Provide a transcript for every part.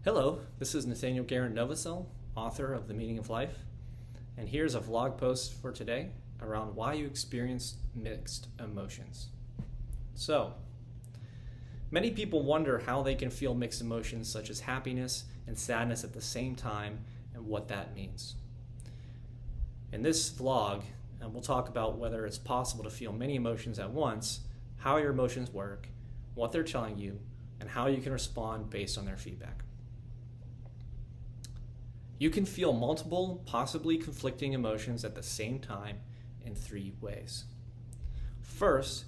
Hello, this is Nathaniel Guerin Novosel, author of The Meaning of Life, and here's a vlog post for today around why you experience mixed emotions. So, many people wonder how they can feel mixed emotions such as happiness and sadness at the same time and what that means. In this vlog, we'll talk about whether it's possible to feel many emotions at once, how your emotions work, what they're telling you, and how you can respond based on their feedback. You can feel multiple, possibly conflicting emotions at the same time in three ways. First,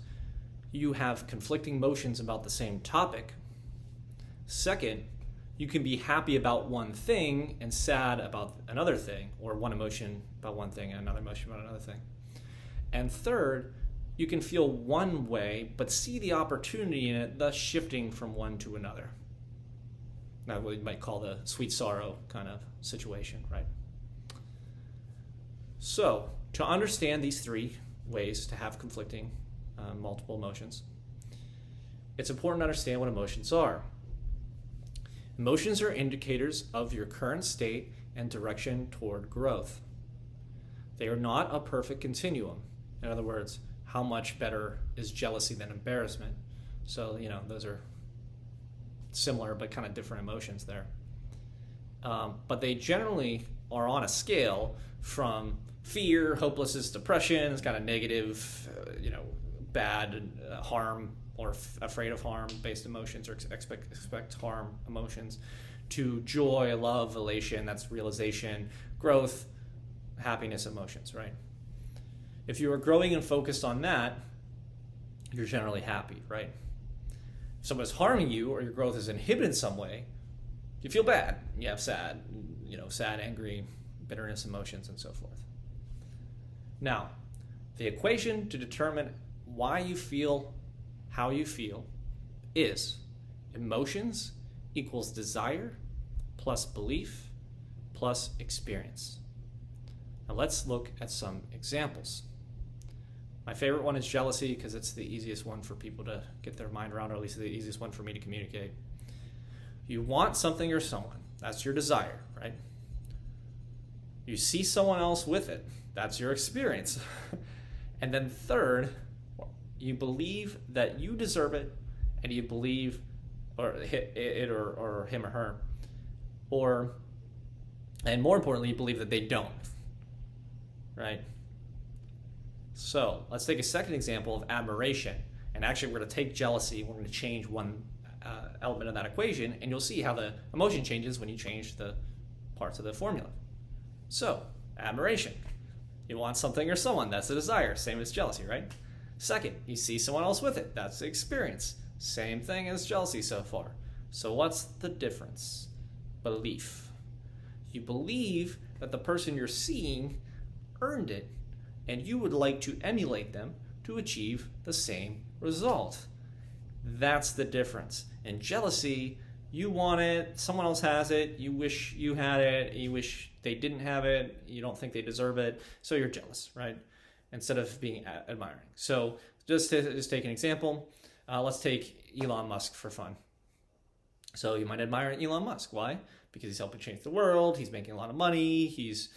you have conflicting emotions about the same topic. Second, you can be happy about one thing and sad about another thing, or one emotion about one thing and another emotion about another thing. And third, you can feel one way but see the opportunity in it, thus shifting from one to another. That's what we might call the sweet sorrow kind of situation, right? So, to understand these three ways to have conflicting multiple emotions, it's important to understand what emotions are. Emotions are indicators of your current state and direction toward growth. They are not a perfect continuum. In other words, how much better is jealousy than embarrassment? So, those are similar but kind of different emotions there. But they generally are on a scale from fear, hopelessness, depression, it's kind of negative, bad, harm, or afraid of harm based emotions, or expect harm emotions, to joy, love, elation, that's realization, growth, happiness emotions, right? If you are growing and focused on that, you're generally happy, right? If someone is harming you or your growth is inhibited in some way, you feel bad. You have sad, angry, bitterness emotions, and so forth. Now, the equation to determine why you feel how you feel is emotions equals desire plus belief plus experience. Now let's look at some examples. My favorite one is jealousy because it's the easiest one for people to get their mind around, or at least the easiest one for me to communicate. You want something or someone. That's your desire, right? You see someone else with it. That's your experience. And then third, you believe that you deserve it, and you believe it or him or her, and more importantly, you believe that they don't, right? So let's take a second example of admiration. And actually, we're going to take jealousy, we're going to change one element of that equation, and you'll see how the emotion changes when you change the parts of the formula. So, admiration. You want something or someone, that's a desire, same as jealousy, right? Second, you see someone else with it, that's the experience. Same thing as jealousy so far. So what's the difference? Belief. You believe that the person you're seeing earned it, and you would like to emulate them to achieve the same result. That's the difference. In jealousy, you want it, someone else has it, you wish you had it, you wish they didn't have it, you don't think they deserve it, so you're jealous, right? Instead of being admiring. So just take an example. Let's take Elon Musk for fun. So you might admire Elon Musk. Why? Because he's helping change the world, he's making a lot of money, he's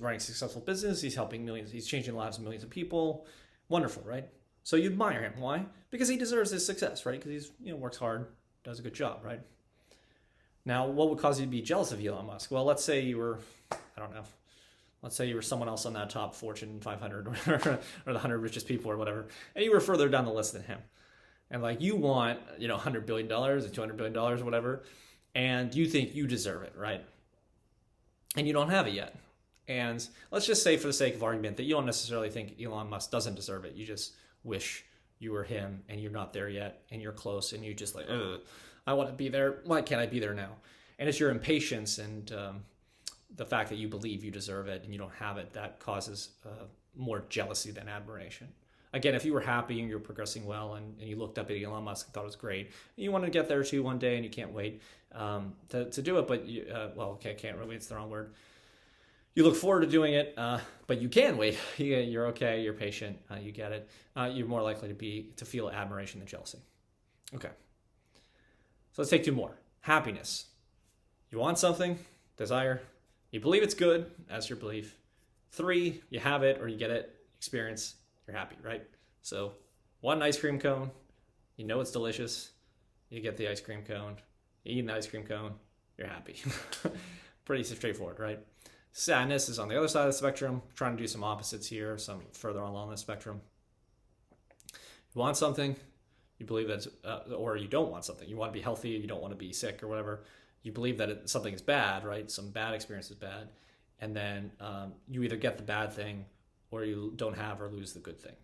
running a successful business, he's helping millions, he's changing the lives of millions of people. Wonderful, right? So you admire him. Why? Because he deserves his success, right? Because he's works hard, does a good job, right? Now, what would cause you to be jealous of Elon Musk? Well, let's say you were, let's say you were someone else on that top Fortune 500 or the 100 richest people or whatever, and you were further down the list than him. And you want, $100 billion or $200 billion or whatever, and you think you deserve it, right? And you don't have it yet. And let's just say, for the sake of argument, that you don't necessarily think Elon Musk doesn't deserve it. You just wish you were him, and you're not there yet, and you're close, and you just I want to be there. Why can't I be there now? And it's your impatience and the fact that you believe you deserve it and you don't have it that causes more jealousy than admiration. Again, if you were happy and you were progressing well and you looked up at Elon Musk and thought it was great, and you want to get there too one day and you can't wait to do it, but can't really, it's the wrong word. You look forward to doing it, but you can wait. You're okay, you're patient, you get it. You're more likely to feel admiration than jealousy. Okay. So let's take two more. Happiness. You want something, desire. You believe it's good, as your belief. 3, you have it or you get it, experience, you're happy, right? So 1 ice cream cone, you know it's delicious, you get the ice cream cone, you eat an ice cream cone, you're happy. Pretty straightforward, right? Sadness is on the other side of the spectrum. Trying to do some opposites here, some further along the spectrum. You want something, you believe that, or you don't want something. You want to be healthy, you don't want to be sick or whatever. You believe that something is bad, right? Some bad experience is bad. And then you either get the bad thing or you don't have or lose the good thing.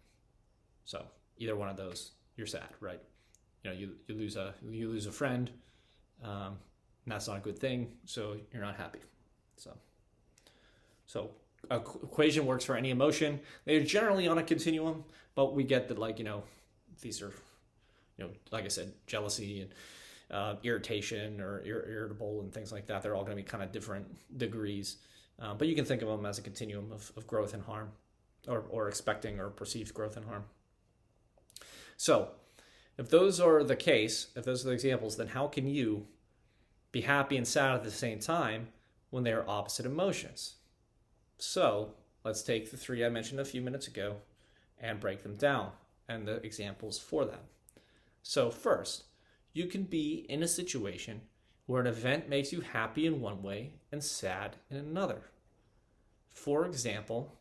So either one of those, you're sad, right? You know, you lose a friend, and that's not a good thing, so you're not happy. So equation works for any emotion. They're generally on a continuum, but we get that, like, these are, like I said, jealousy and irritation or irritable and things like that. They're all going to be kind of different degrees. But you can think of them as a continuum of growth and harm, or expecting or perceived growth and harm. So if those are the case, if those are the examples, then how can you be happy and sad at the same time when they are opposite emotions? So let's take the 3 I mentioned a few minutes ago and break them down and the examples for them. So first, you can be in a situation where an event makes you happy in one way and sad in another. For example,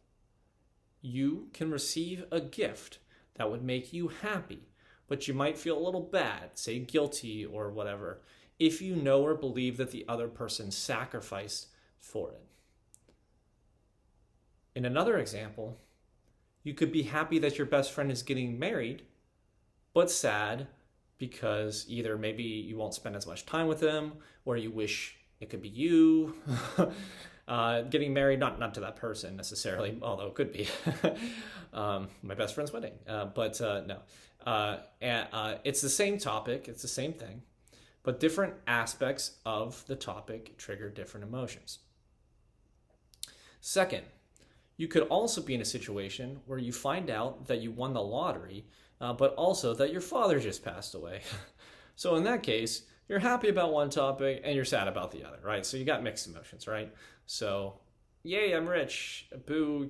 you can receive a gift that would make you happy, but you might feel a little bad, say guilty or whatever, if you know or believe that the other person sacrificed for it. In another example, you could be happy that your best friend is getting married, but sad because either maybe you won't spend as much time with them, or you wish it could be you. Getting married, not to that person necessarily, although it could be. My best friend's wedding. But no. It's the same topic, it's the same thing, but different aspects of the topic trigger different emotions. Second, you could also be in a situation where you find out that you won the lottery, but also that your father just passed away. So in that case, you're happy about one topic and you're sad about the other, right? So you got mixed emotions, right? So, yay, I'm rich. Boo,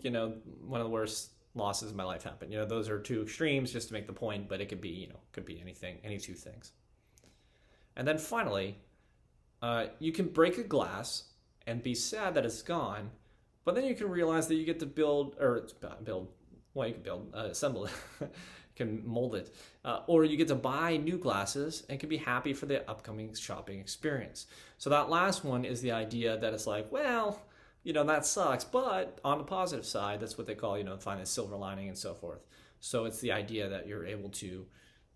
one of the worst losses in my life happened. Those are 2 extremes just to make the point, but it could be, could be anything, any 2 things. And then finally, you can break a glass and be sad that it's gone, but then you can realize that you get to assemble it, you can mold it, or you get to buy new glasses and can be happy for the upcoming shopping experience. So that last one is the idea that it's like, well, that sucks, but on the positive side, that's what they call, find a silver lining and so forth. So it's the idea that you're able to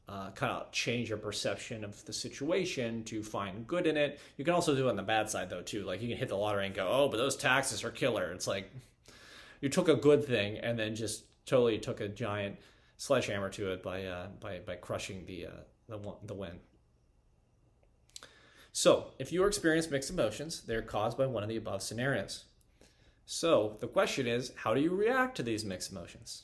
kind of change your perception of the situation to find good in it. You can also do it on the bad side, though, too. Like, you can hit the lottery and go, oh, but those taxes are killer. It's like you took a good thing and then just totally took a giant sledgehammer to it by crushing the win. So if you experience mixed emotions, they're caused by one of the above scenarios. So the question is, how do you react to these mixed emotions?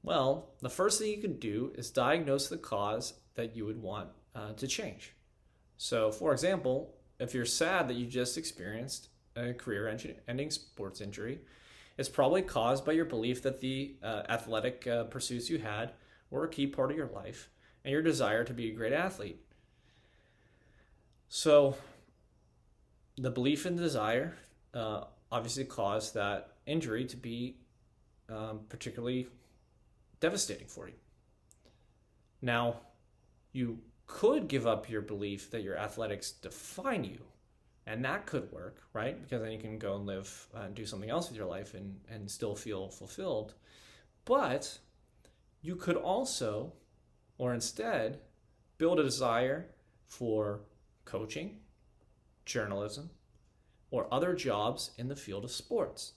Well, the first thing you can do is diagnose the cause that you would want to change. So, for example, if you're sad that you just experienced a career-ending sports injury, it's probably caused by your belief that the athletic pursuits you had were a key part of your life and your desire to be a great athlete. So, the belief and desire obviously caused that injury to be particularly devastating for you. Now, you could give up your belief that your athletics define you, and that could work, right? Because then you can go and live and do something else with your life and still feel fulfilled. But you could also, or instead, build a desire for coaching, journalism, or other jobs in the field of sports.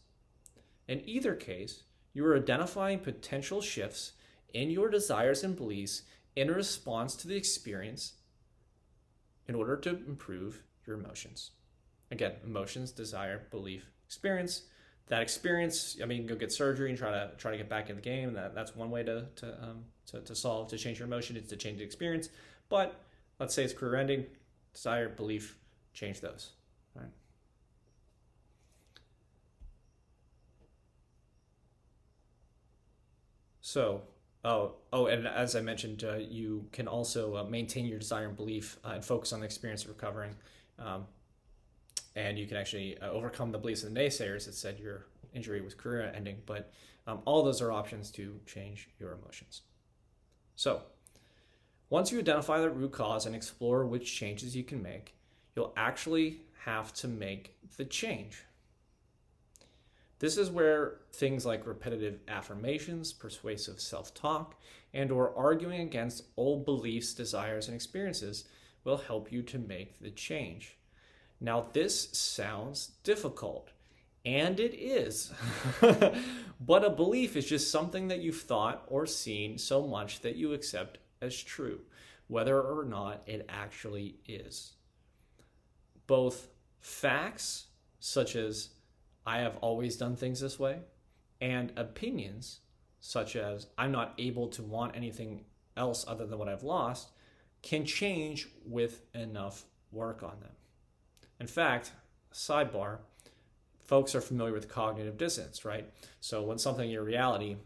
In either case, you are identifying potential shifts in your desires and beliefs in response to the experience in order to improve your emotions. Again, emotions, desire, belief, experience. That experience, you can go get surgery and try to get back in the game. That's one way to change your emotion, is to change the experience. But let's say it's career ending, desire, belief, change those. Right? So, and as I mentioned, you can also maintain your desire and belief and focus on the experience of recovering. Um, and you can actually overcome the beliefs of the naysayers that said your injury was career ending. But all those are options to change your emotions. So, once you identify the root cause and explore which changes you can make, you'll actually have to make the change. This is where things like repetitive affirmations, persuasive self-talk, and or arguing against old beliefs, desires, and experiences will help you to make the change. Now, this sounds difficult, and it is. But a belief is just something that you've thought or seen so much that you accept as true, whether or not it actually is. Both facts, such as I have always done things this way, and opinions, such as I'm not able to want anything else other than what I've lost, can change with enough work on them. In fact, sidebar, folks are familiar with cognitive dissonance, right? So when something in your reality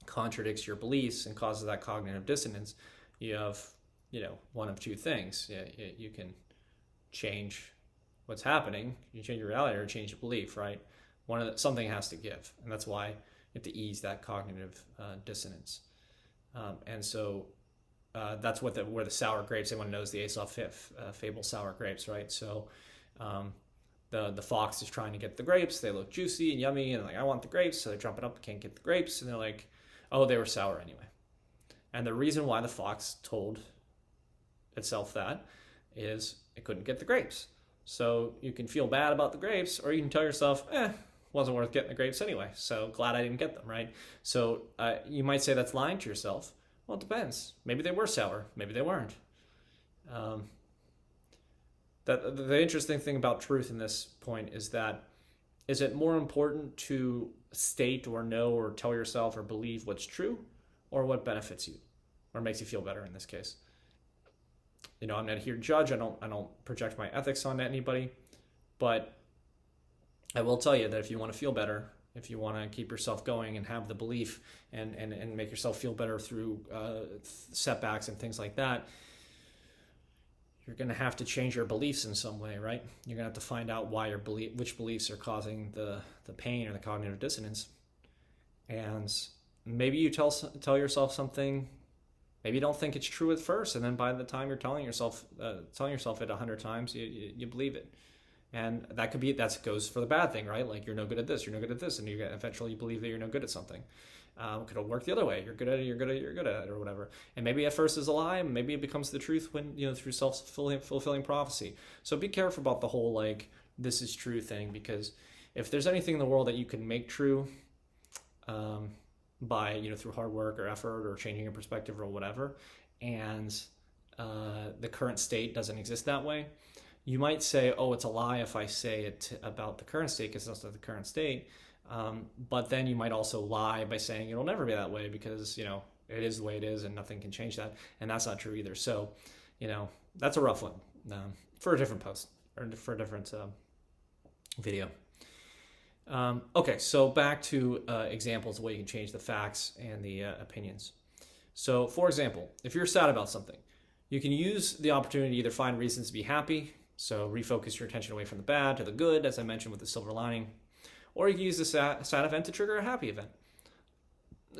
contradicts your beliefs and causes that cognitive dissonance, you have, one of two things. You can change what's happening, you change your reality or change your belief, right? Something has to give, and that's why you have to ease that cognitive dissonance. And so that's where the sour grapes. Everyone knows the Aesop fable, sour grapes, right? So the fox is trying to get the grapes. They look juicy and yummy, and like, I want the grapes. So they're jumping up, can't get the grapes, and they're like, oh, they were sour anyway. And the reason why the fox told itself that is it couldn't get the grapes. So you can feel bad about the grapes, or you can tell yourself, wasn't worth getting the grapes anyway, so glad I didn't get them, right? So you might say that's lying to yourself. Well, it depends. Maybe they were sour. Maybe they weren't. The interesting thing about truth in this point is that, is it more important to state or know or tell yourself or believe what's true, or what benefits you or makes you feel better in this case? I'm not here to judge. I don't project my ethics onto anybody, but I will tell you that if you want to feel better, if you want to keep yourself going and have the belief and make yourself feel better through setbacks and things like that, you're going to have to change your beliefs in some way, right? You're going to have to find out which beliefs are causing the pain or the cognitive dissonance. And maybe you tell yourself something. Maybe you don't think it's true at first, and then by the time you're telling yourself it 100 times, you believe it. And that goes for the bad thing, right? Like, you're no good at this, and eventually you believe that you're no good at something. Could it work the other way? You're good at it, or whatever. And maybe at first it's a lie, and maybe it becomes the truth when, through self-fulfilling prophecy. So be careful about the whole, like, this is true thing, because if there's anything in the world that you can make true, by, through hard work or effort or changing your perspective or whatever, and the current state doesn't exist that way, you might say, oh, it's a lie if I say it about the current state because it's not the current state. But then you might also lie by saying it'll never be that way because, it is the way it is and nothing can change that. And that's not true either. So, that's a rough one for a different post or for a different video. Okay, so back to examples of what you can change the facts and the opinions. So, for example, if you're sad about something, you can use the opportunity to either find reasons to be happy, so refocus your attention away from the bad to the good, as I mentioned with the silver lining, or you can use the sad event to trigger a happy event.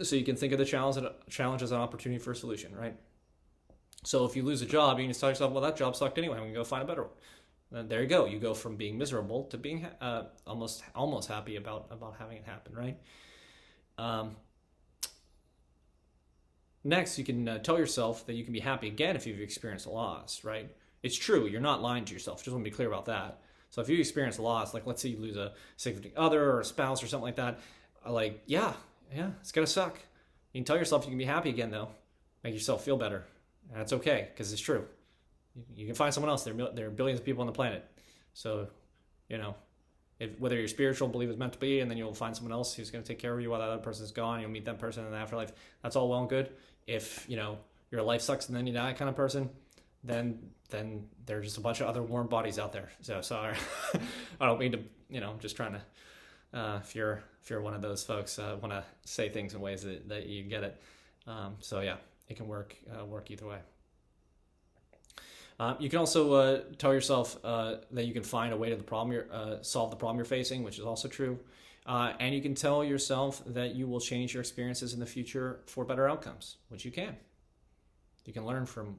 So you can think of the challenge as an opportunity for a solution, right? So if you lose a job, you can just tell yourself, well, that job sucked anyway, I'm going to go find a better one. And there you go. You go from being miserable to being almost happy about having it happen, right? Next, you can tell yourself that you can be happy again if you've experienced a loss, right? It's true. You're not lying to yourself. Just want to be clear about that. So if you experience a loss, like let's say you lose a significant other or a spouse or something like that, yeah, it's going to suck. You can tell yourself you can be happy again, though. Make yourself feel better. And that's okay, because it's true. You can find someone else. There are billions of people on the planet. So, whether your spiritual belief is meant to be, and then you'll find someone else who's going to take care of you while that other person's gone. You'll meet that person in the afterlife. That's all well and good. If, your life sucks and then you die kind of person, then there's just a bunch of other warm bodies out there. So sorry. I don't mean to, I'm just trying to if you're one of those folks, want to say things in ways that you get it. So yeah, it can work either way. You can also tell yourself that you can find a way to the problem solve the problem you're facing, which is also true. And you can tell yourself that you will change your experiences in the future for better outcomes, which you can. You can learn from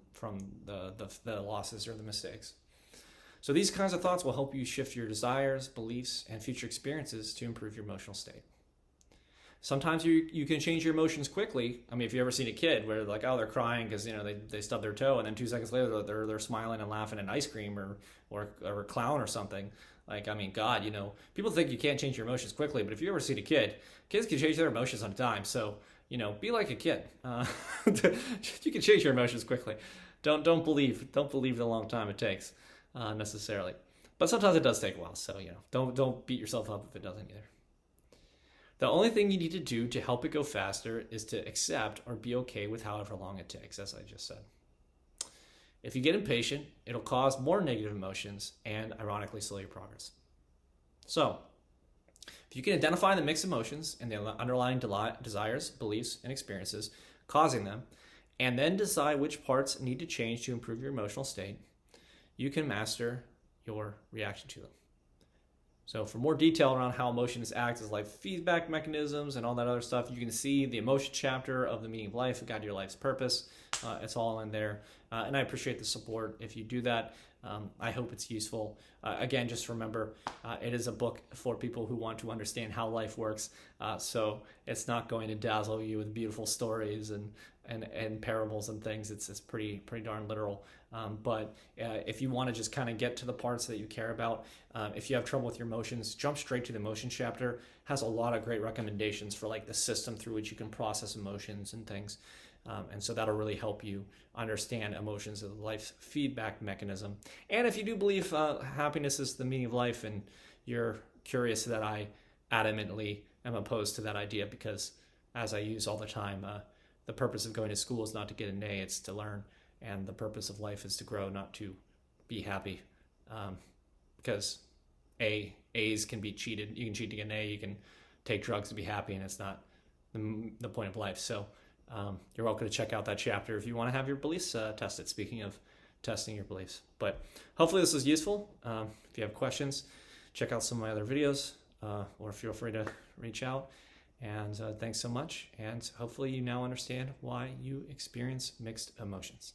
the losses or the mistakes. So these kinds of thoughts will help you shift your desires, beliefs, and future experiences to improve your emotional state. Sometimes you can change your emotions quickly. I mean, if you've ever seen a kid where like, oh, they're crying because they stubbed their toe, and then 2 seconds later they're smiling and laughing at ice cream or a clown or something. Like, I mean, God, people think you can't change your emotions quickly, but if you ever seen a kid, kids can change their emotions on a dime. So be like a kid. You can change your emotions quickly. Don't believe the long time it takes necessarily, but sometimes it does take a while. So don't beat yourself up if it doesn't either. The only thing you need to do to help it go faster is to accept or be okay with however long it takes, as I just said. If you get impatient, it'll cause more negative emotions and, ironically, slow your progress. So, if you can identify the mixed emotions and the underlying desires, beliefs, and experiences causing them, and then decide which parts need to change to improve your emotional state, you can master your reaction to them. So for more detail around how emotions act as life feedback mechanisms and all that other stuff, you can see the emotion chapter of The Meaning of Life, A Guide to Your Life's Purpose. It's all in there. And I appreciate the support if you do that. I hope it's useful. Again, just remember, it is a book for people who want to understand how life works. So it's not going to dazzle you with beautiful stories and parables and things. It's pretty darn literal. But if you want to just kind of get to the parts that you care about, if you have trouble with your emotions, jump straight to the emotion chapter. Has a lot of great recommendations for like the system through which you can process emotions and things. And so that'll really help you understand emotions as life's feedback mechanism. And if you do believe happiness is the meaning of life, and you're curious that I adamantly am opposed to that idea, because as I use all the time, the purpose of going to school is not to get an A, it's to learn. And the purpose of life is to grow, not to be happy. Because A's can be cheated. You can cheat to get an A, you can take drugs to be happy, and it's not the point of life. So you're welcome to check out that chapter if you want to have your beliefs tested. Speaking of testing your beliefs. But hopefully this was useful. If you have questions, check out some of my other videos, or feel free to reach out. And thanks so much. And hopefully you now understand why you experience mixed emotions.